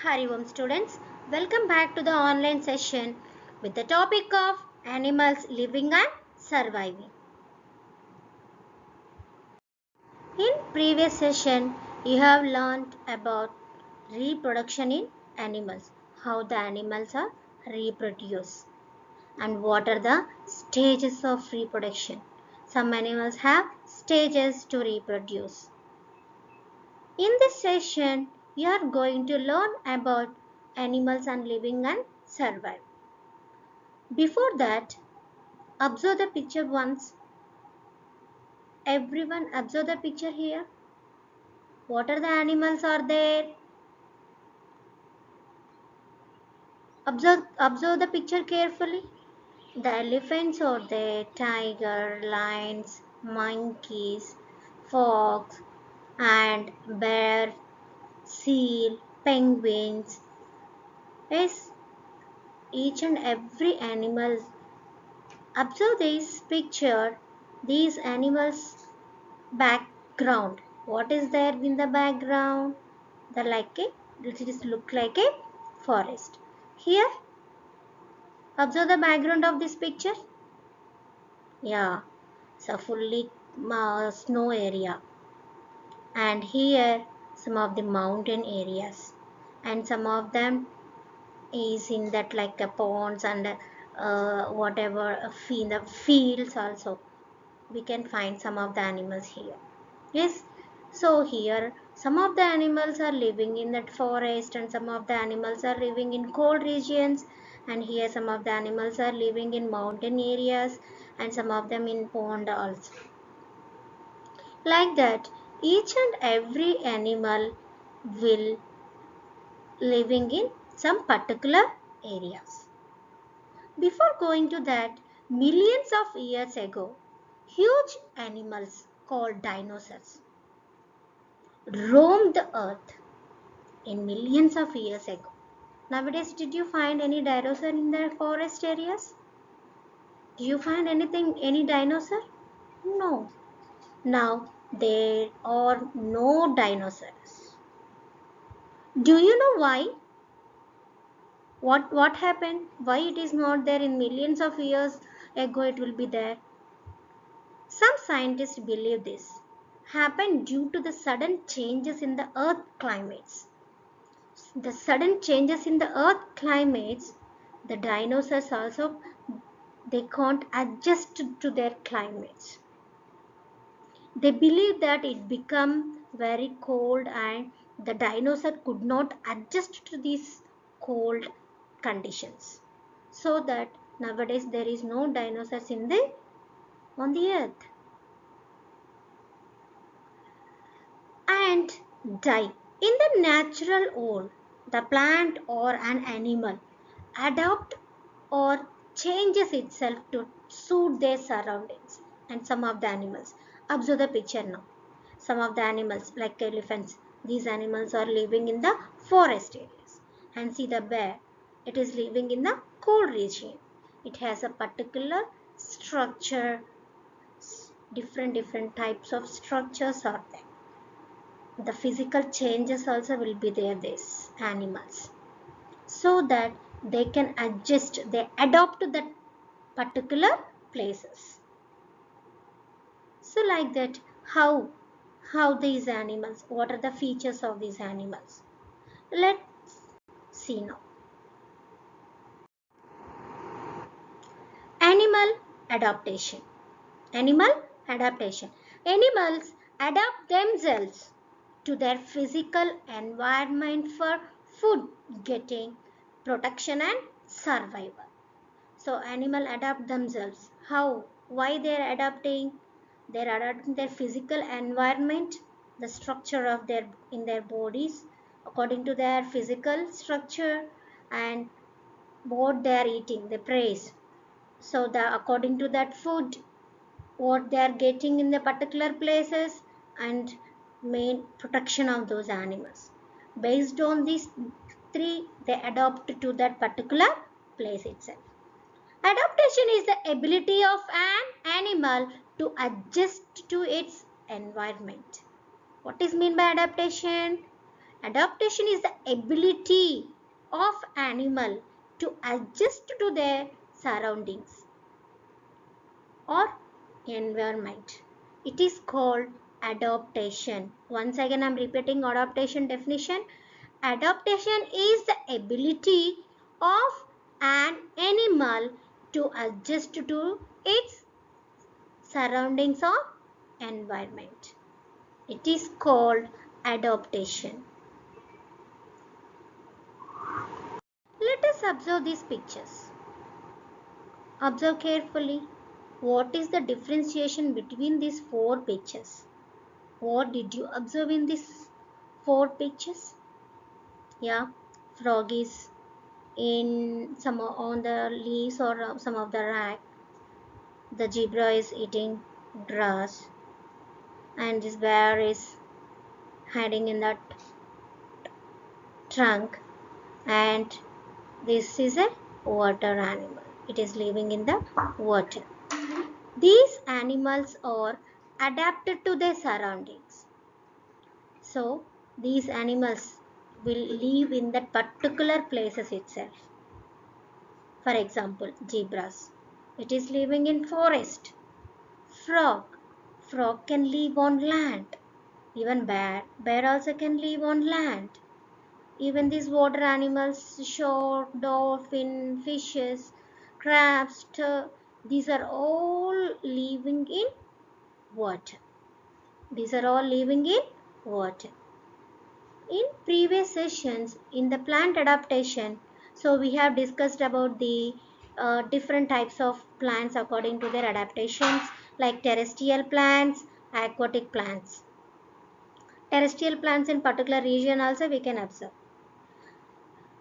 Hari Om students, welcome back to the online session with the topic of animals living and surviving. In previous session, you have learned about reproduction in animals, how the animals are reproduced and what are the stages of reproduction. Some animals have stages to reproduce. In this session, you are going to learn about animals and living and survive. Before that, observe the picture once. Everyone observe the picture here. What are the animals are there? Observe the picture carefully. The elephants are there, tiger, lions, monkeys, fox, and bear, seal, penguins. Yes, each and every animal. Observe this picture. These animals background. What is there in the background? It look like a forest. Here, observe the background of this picture. Yeah, it's a fully snow area. And here, some of the mountain areas. And some of them is in that like a ponds and whatever in the fields also. We can find some of the animals here. Yes, so here some of the animals are living in that forest and some of the animals are living in cold regions, and here some of the animals are living in mountain areas and some of them in pond also. Like that, each and every animal will living in some particular areas. Before going to that, millions of years ago, huge animals called dinosaurs roamed the earth in millions of years ago. Nowadays, did you find any dinosaur in the forest areas? Do you find any dinosaur? No. Now there are no dinosaurs. Do you know why? What happened? Why it is not there in millions of years ago it will be there? Some scientists believe this happened due to the sudden changes in the earth climates. The sudden changes in the earth climates, the dinosaurs also they can't adjust to their climates. They believe that it become very cold and the dinosaur could not adjust to these cold conditions. So that nowadays there is no dinosaurs in the on the earth. And die. In the natural world, the plant or an animal adapt or changes itself to suit their surroundings. And some of the animals, observe the picture now. Some of the animals like elephants, these animals are living in the forest areas. And see the bear, it is living in the cold region. It has a particular structure, different types of structures are there. The physical changes also will be there, these animals, so that they can adjust, they adopt to that particular places. So like that, how these animals, what are the features of these animals? Let's see now. Animal adaptation. Animal adaptation. Animals adapt themselves to their physical environment for food getting, protection and survival. So animal adapt themselves. How? Why they are adapting? They are adapting their physical environment, the structure of their in their bodies according to their physical structure, and what they are eating, they praise. So the according to that food, what they are getting in the particular places, and main protection of those animals. Based on these three, they adopt to that particular place itself. Adaptation is the ability of an animal to adjust to its environment. What is mean by adaptation? Adaptation is the ability of animal to adjust to their surroundings or environment. It is called adaptation. Once again, I am repeating adaptation definition. Adaptation is the ability of an animal to adjust to its surroundings or environment. It is called adaptation. Let us observe these pictures. Observe carefully. What is the differentiation between these four pictures? What did you observe in these four pictures? Yeah, frog is in some on the leaves or some of the rack. The zebra is eating grass, and this bear is hiding in that trunk, and this is a water animal. It is living in the water. These animals are adapted to their surroundings. So these animals will live in that particular places itself. For example, zebras. It is living in forest. Frog. Frog can live on land. Even bear. Bear also can live on land. Even these water animals, shark, dolphin, fishes, crabs, these are all living in water. These are all living in water. In previous sessions, in the plant adaptation, so we have discussed about the different types of plants according to their adaptations, like terrestrial plants, aquatic plants. Terrestrial plants in particular region also we can observe.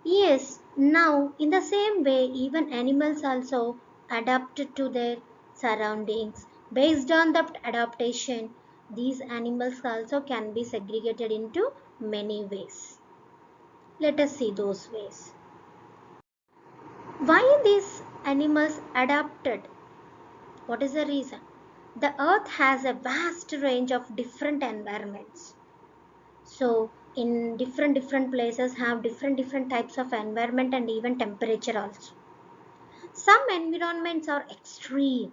Yes, now in the same way, even animals also adapted to their surroundings. Based on the adaptation, these animals also can be segregated into many ways. Let us see those ways. Why these animals adapted? What is the reason? The earth has a vast range of different environments. So in different places have different types of environment and even temperature also. Some environments are extreme.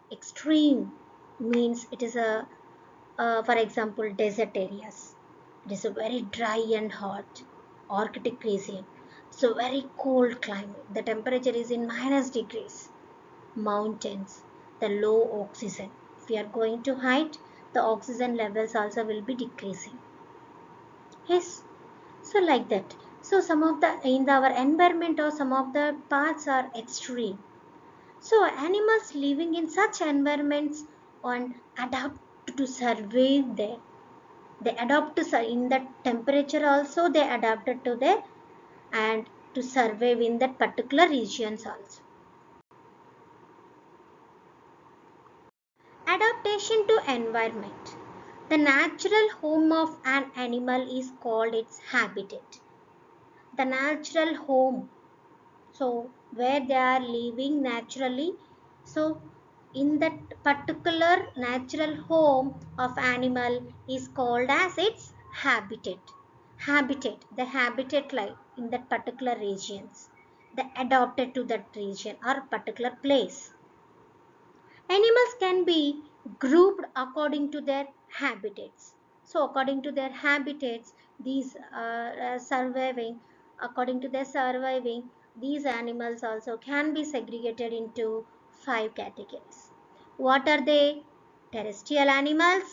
Extreme means it is for example, desert areas. It is a very dry and hot. Arctic region. So very cold climate. The temperature is in minus degrees. Mountains. The low oxygen. If we are going to height, the oxygen levels also will be decreasing. Yes. So like that. So some of the in our environment or some of the parts are extreme. So animals living in such environments and adapt to survive there. They adapt to in that temperature also they adapted to there and to survive in that particular regions also. Adaptation to environment. The natural home of an animal is called its habitat. The natural home. So where they are living naturally. So in that particular natural home of animal is called as its habitat. Habitat, the habitat life in that particular regions. They adapted to that region or particular place. Animals can be grouped according to their habitats. So according to their habitats, these are surviving. According to their surviving, these animals also can be segregated into five categories. What are they? Terrestrial animals,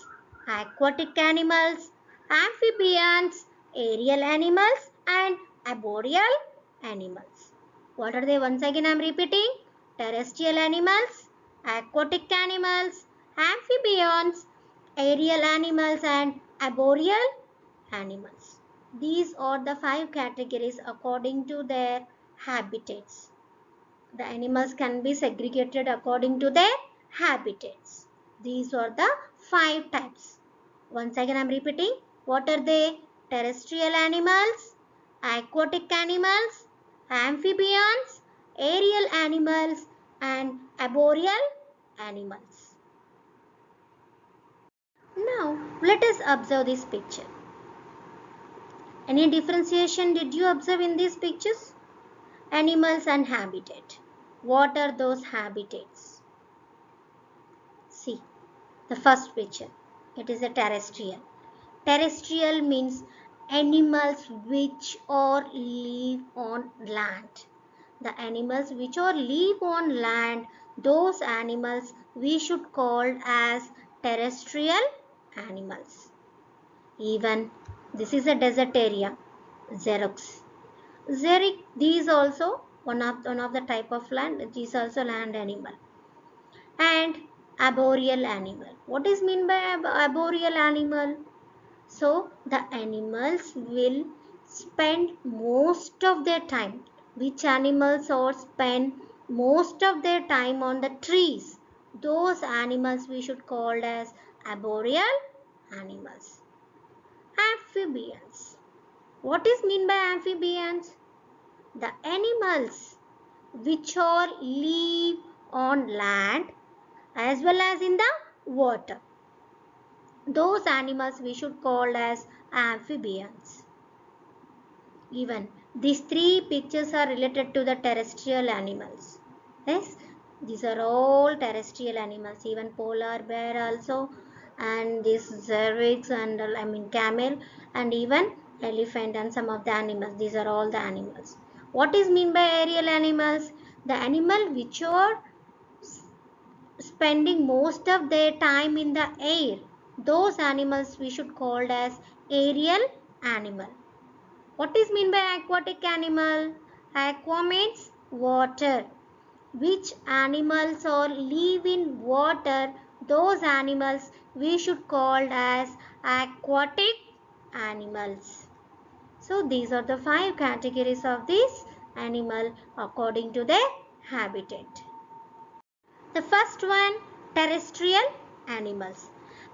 aquatic animals, amphibians, aerial animals, and arboreal animals. What are they? Once again, I am repeating. Terrestrial animals, aquatic animals, amphibians, aerial animals, and arboreal animals. These are the five categories according to their habitats. The animals can be segregated according to their habitats. These are the five types. Once again, I am repeating. What are they? Terrestrial animals, aquatic animals, amphibians, aerial animals, and arboreal animals. Now, let us observe this picture. Any differentiation did you observe in these pictures? Animals and habitat. What are those habitats? See, the first picture. It is a terrestrial. Terrestrial means animals which are live on land. The animals which are live on land, those animals we should call as terrestrial animals. Even this is a desert area, xerox. Xeric, these also one of the type of land. These also land animal. And arboreal animal. What is mean by arboreal animal? So the animals will spend most of their time. Which animals or spend most of their time on the trees? Those animals we should call as arboreal animals. Amphibians. What is mean by amphibians? The animals which are live on land as well as in the water. Those animals we should call as amphibians. Even these three pictures are related to the terrestrial animals. Yes, these are all terrestrial animals. Even polar bear also, and this cervix and camel, and even elephant and some of the animals. These are all the animals. What is mean by aerial animals? The animal which are spending most of their time in the air. Those animals we should call as aerial animal. What is mean by aquatic animal? Aqua means water. Which animals or live in water? Those animals we should call as aquatic animals. So these are the 5 categories of this animal according to their habitat. The first one, terrestrial animals.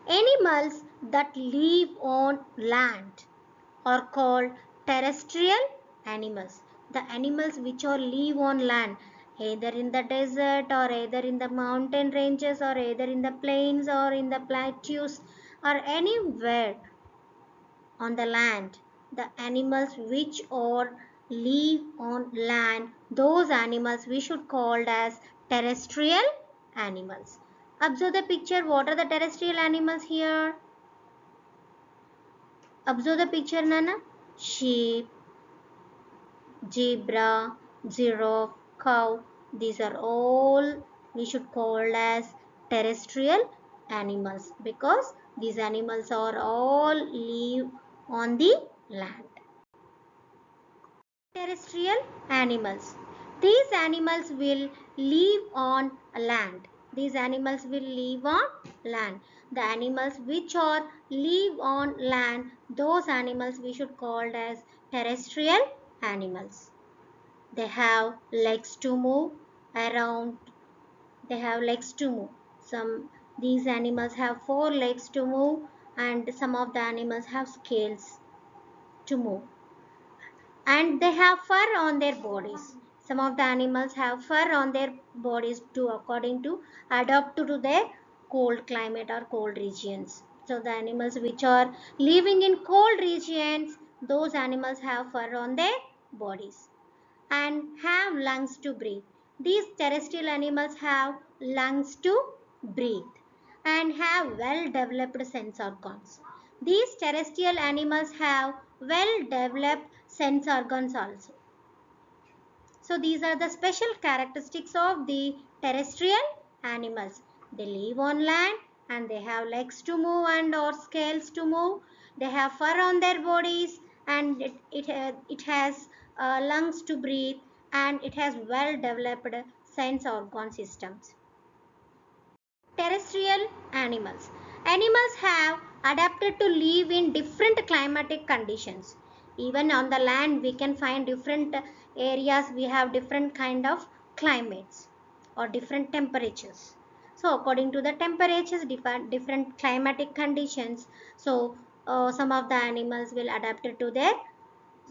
Animals that live on land are called terrestrial animals. The animals which are live on land, either in the desert or either in the mountain ranges or either in the plains or in the plateaus or anywhere on the land. The animals which are live on land, those animals we should call as terrestrial animals. Observe the picture. What are the terrestrial animals here? Observe the picture, Nana. Sheep, zebra, giraffe, cow. These are all we should call as terrestrial animals because these animals are all live on the land. Terrestrial animals. These animals will live on land. These animals will live on land. The animals which are live on land, those animals we should call as terrestrial animals. They have legs to move around. They have legs to move. These animals have 4 legs to move and some of the animals have scales to move. And they have fur on their bodies. Some of the animals have fur on their bodies too, according to adapt to their cold climate or cold regions. So the animals which are living in cold regions, those animals have fur on their bodies and have lungs to breathe. These terrestrial animals have lungs to breathe and have well developed sense organs. These terrestrial animals have well developed sense organs also. So these are the special characteristics of the terrestrial animals. They live on land and they have legs to move and or scales to move. They have fur on their bodies and it has lungs to breathe and it has well developed sense organ systems. Terrestrial animals. Animals have adapted to live in different climatic conditions. Even on the land we can find different areas, we have different kind of climates or different temperatures. So according to the temperatures, different climatic conditions, so some of the animals will adapt it to their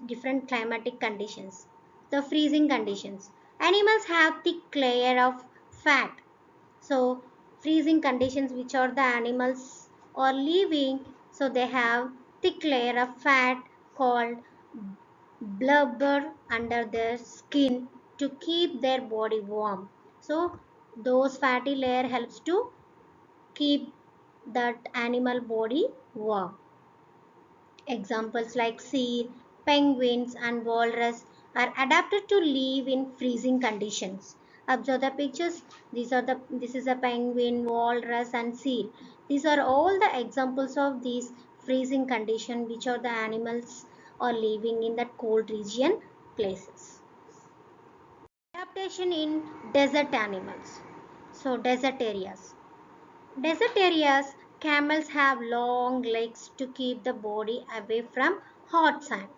different climatic conditions. The freezing conditions. Animals have thick layer of fat, so freezing conditions which are the animals are living, so they have thick layer of fat called blubber under their skin to keep their body warm. So those fatty layer helps to keep that animal body warm. Examples like seal, penguins, and walrus are adapted to live in freezing conditions. Observe the pictures. This is a penguin, walrus, and seal. These are all the examples of these freezing condition which are the animals are living in that cold region places. Adaptation in desert animals. So desert areas. Desert areas, camels have long legs to keep the body away from hot sand.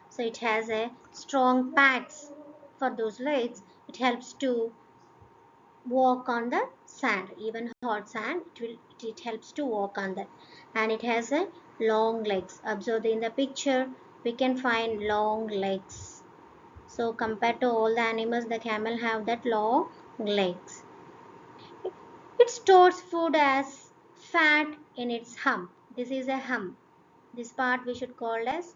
So it has a strong pads for those legs. It helps to walk on the sand, even hot sand. It helps to walk on that, and it has a long legs. Observe in the picture, we can find long legs. So compared to all the animals, the camel have that long legs. It stores food as fat in its hump. This is a hump. This part we should call as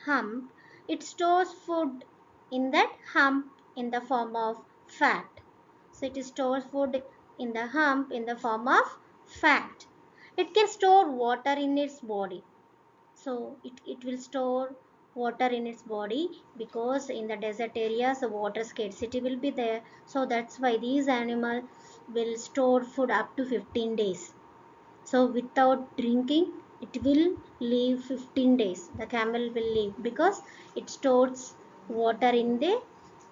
hump. It stores food in that hump in the form of fat. So it stores food in the hump in the form of fat. It can store water in its body. So it will store water in its body because in the desert areas the water scarcity will be there. So that's why these animals will store food up to 15 days. So without drinking it will live 15 days. The camel will live because it stores water in the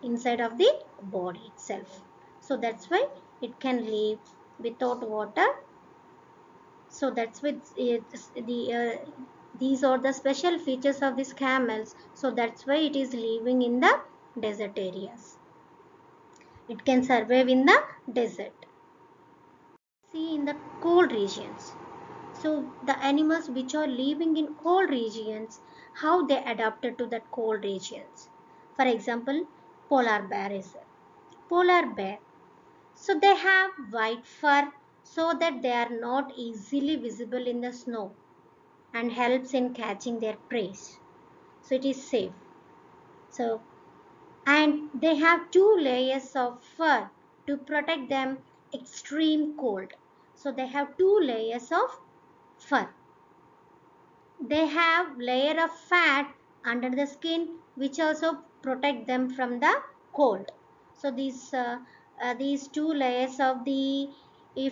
inside of the body itself. So that's why it can live without water. So that's with these are the special features of these camels. So that's why it is living in the desert areas. It can survive in the desert. See in the cold regions. So the animals which are living in cold regions, how they adapted to that cold regions. For example, polar bear is a polar bear. So they have white fur so that they are not easily visible in the snow and helps in catching their prey. So it is safe. So and they have two layers of fur to protect them extreme cold. So they have two layers of fur. They have layer of fat under the skin which also protect them from the cold. So these two layers of the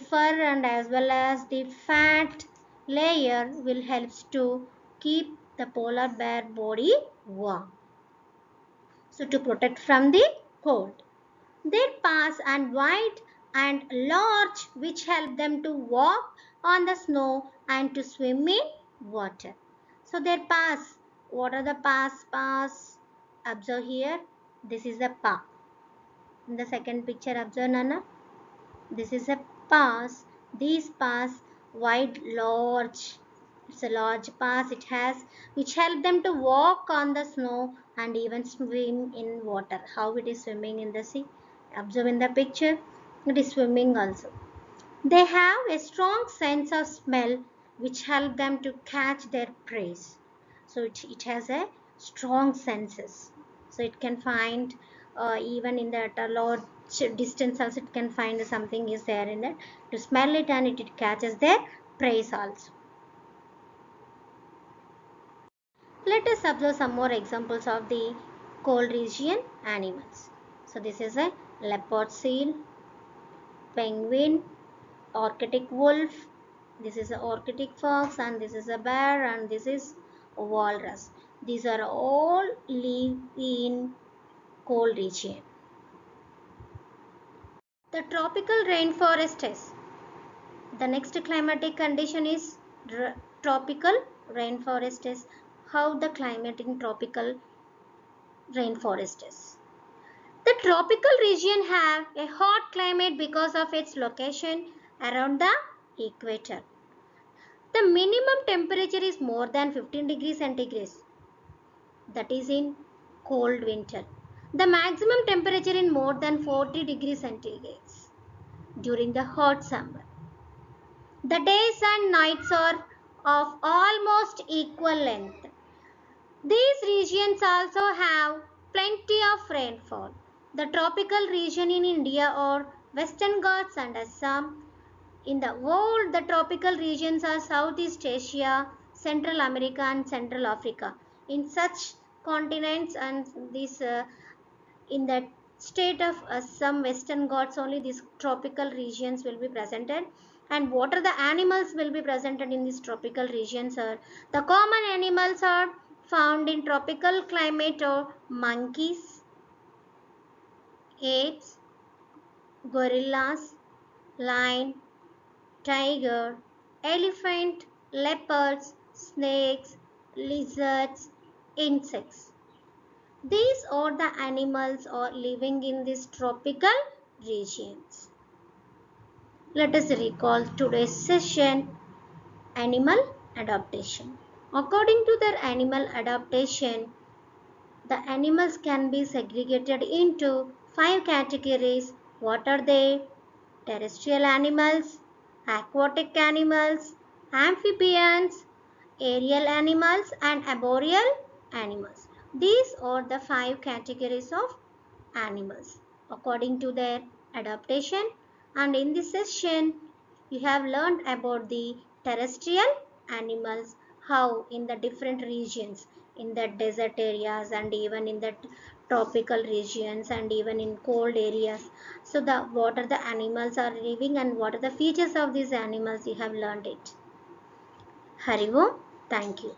fur and as well as the fat layer will helps to keep the polar bear body warm. So to protect from the cold. Their paws and wide and large which help them to walk on the snow and to swim in water. So their paws, what are the paws? Paws, observe here, this is the paw. In the second picture, observe Nana, this is a paws. These paws wide, large. It's a large paws it has, which help them to walk on the snow and even swim in water. How it is swimming in the sea? Observe in the picture. It is swimming also. They have a strong sense of smell, which help them to catch their prey. So it has a strong senses. So it can find even in that large distance also it can find something is there in that to smell it and it catches their prey also. Let us observe some more examples of the cold region animals. So this is a leopard seal, penguin, Arctic wolf, this is a Arctic fox, and this is a bear, and this is a walrus. These are all live in cold region. The tropical rainforest is the next climatic condition is tropical rainforest is how the climate in tropical rainforest is. The tropical region have a hot climate because of its location around the equator. The minimum temperature is more than 15 degrees centigrade. That is in cold winter. The maximum temperature is more than 40 degrees centigrade during the hot summer. The days and nights are of almost equal length. These regions also have plenty of rainfall. The tropical region in India or Western Ghats and Assam. In the world, the tropical regions are Southeast Asia, Central America, and Central Africa. In such continents and this in the state of some Western Ghats, only these tropical regions will be presented. And what are the animals will be presented in these tropical regions? Are the common animals are found in tropical climate or monkeys, apes, gorillas, lion, tiger, elephant, leopards, snakes, lizards, insects. These are the animals are living in these tropical regions. Let us recall today's session, animal adaptation. According to their animal adaptation, the animals can be segregated into five categories. What are they? Terrestrial animals, aquatic animals, amphibians, aerial animals, and arboreal animals. These are the five categories of animals according to their adaptation. And in this session, you have learned about the terrestrial animals, how in the different regions, in the desert areas and even in the tropical regions and even in cold areas. So the what are the animals are living and what are the features of these animals, you have learned it. Harivo, thank you.